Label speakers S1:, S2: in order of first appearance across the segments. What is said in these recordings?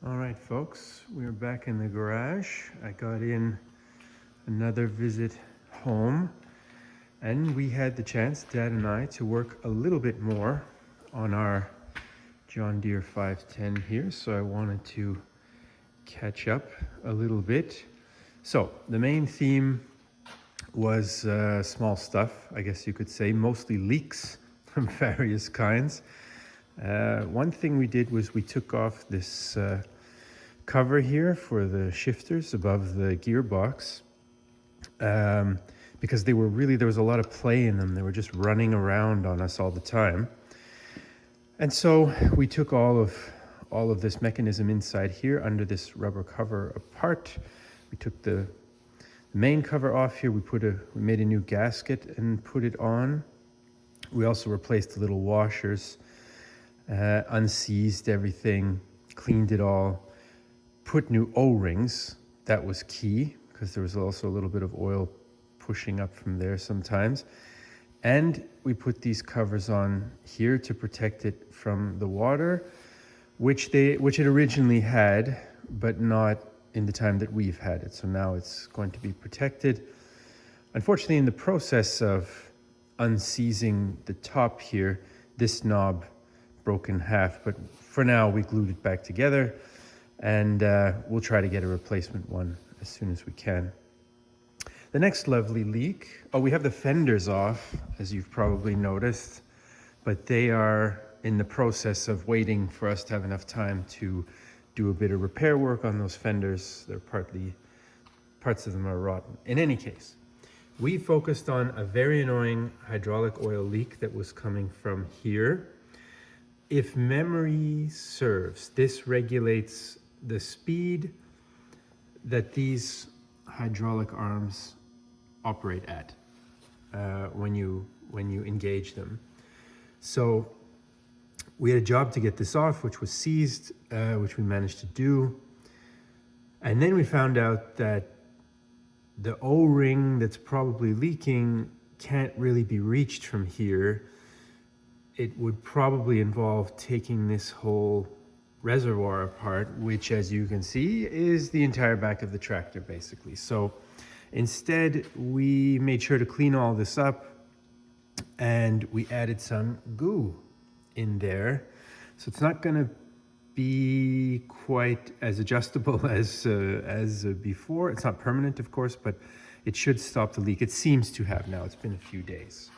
S1: All right, folks, we're back in the garage. I got in another visit home, and we had the chance, Dad and I, to work a little bit more on our John Deere 510 here. So I wanted to catch up a little bit. So the main theme was small stuff, I guess you could say, mostly leaks from various kinds. One thing we did was we took off this cover here for the shifters above the gearbox because there was a lot of play in them. They were just running around on us all the time. And so we took all of this mechanism inside here under this rubber cover apart. We took the main cover off here. We made a new gasket and put it on. We also replaced the little washers, unseized everything, cleaned it all, put new O-rings. That was key because there was also a little bit of oil pushing up from there sometimes. And we put these covers on here to protect it from the water, which it originally had, but not in the time that we've had it. So now it's going to be protected. Unfortunately, in the process of unseizing the top here, this knob broke in half, but for now we glued it back together, and we'll try to get a replacement one as soon as we can. The next lovely leak, we have the fenders off, as you've probably noticed, but they are in the process of waiting for us to have enough time to do a bit of repair work on those fenders. Parts of them are rotten. In any case, we focused on a very annoying hydraulic oil leak that was coming from here. If memory serves, this regulates the speed that these hydraulic arms operate at when you engage them. So we had a job to get this off, which was seized, which we managed to do. And then we found out that the O-ring that's probably leaking can't really be reached from here. It would probably involve taking this whole reservoir apart, which, as you can see, is the entire back of the tractor, basically. So instead, we made sure to clean all this up, and we added some goo in there. So it's not going to be quite as adjustable as before. It's not permanent, of course, but it should stop the leak. It seems to have now. It's been a few days.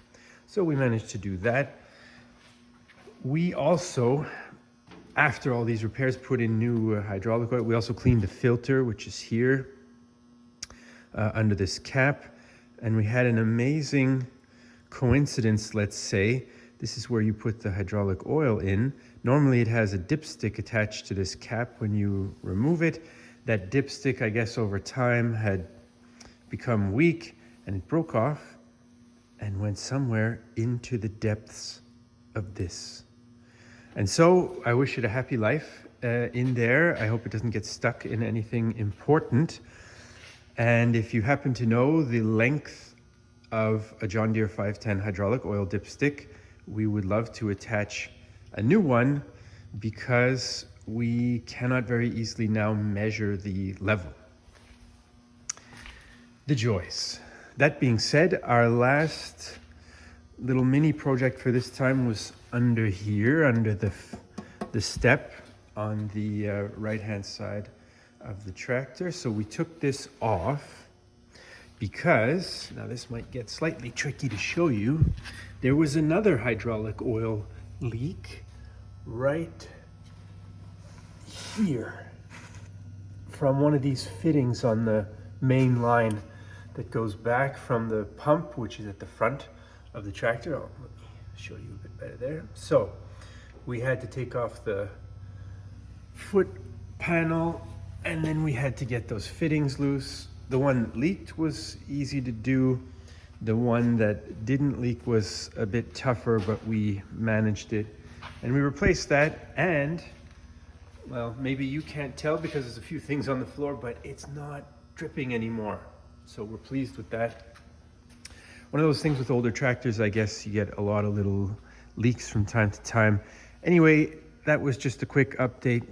S1: So we managed to do that. We also, after all these repairs, put in new hydraulic oil. We also cleaned the filter, which is here under this cap. And we had an amazing coincidence, let's say. This is where you put the hydraulic oil in. Normally it has a dipstick attached to this cap when you remove it. That dipstick, I guess, over time had become weak and it broke off and went somewhere into the depths of this. And so I wish it a happy life in there. I hope it doesn't get stuck in anything important. And if you happen to know the length of a John Deere 510 hydraulic oil dipstick, we would love to attach a new one because we cannot very easily now measure the level. The joys. That being said, our last little mini project for this time was under here, under the step on the right-hand side of the tractor. So we took this off because, now this might get slightly tricky to show you, there was another hydraulic oil leak right here from one of these fittings on the main line that goes back from the pump, which is at the front of the tractor. Let me show you a bit better there. So we had to take off the foot panel, and then we had to get those fittings loose. The one that leaked was easy to do. The one that didn't leak was a bit tougher, but we managed it. And we replaced that, and, well, maybe you can't tell because there's a few things on the floor, but it's not dripping anymore. So we're pleased with that. One of those things with older tractors, I guess you get a lot of little leaks from time to time. Anyway, that was just a quick update.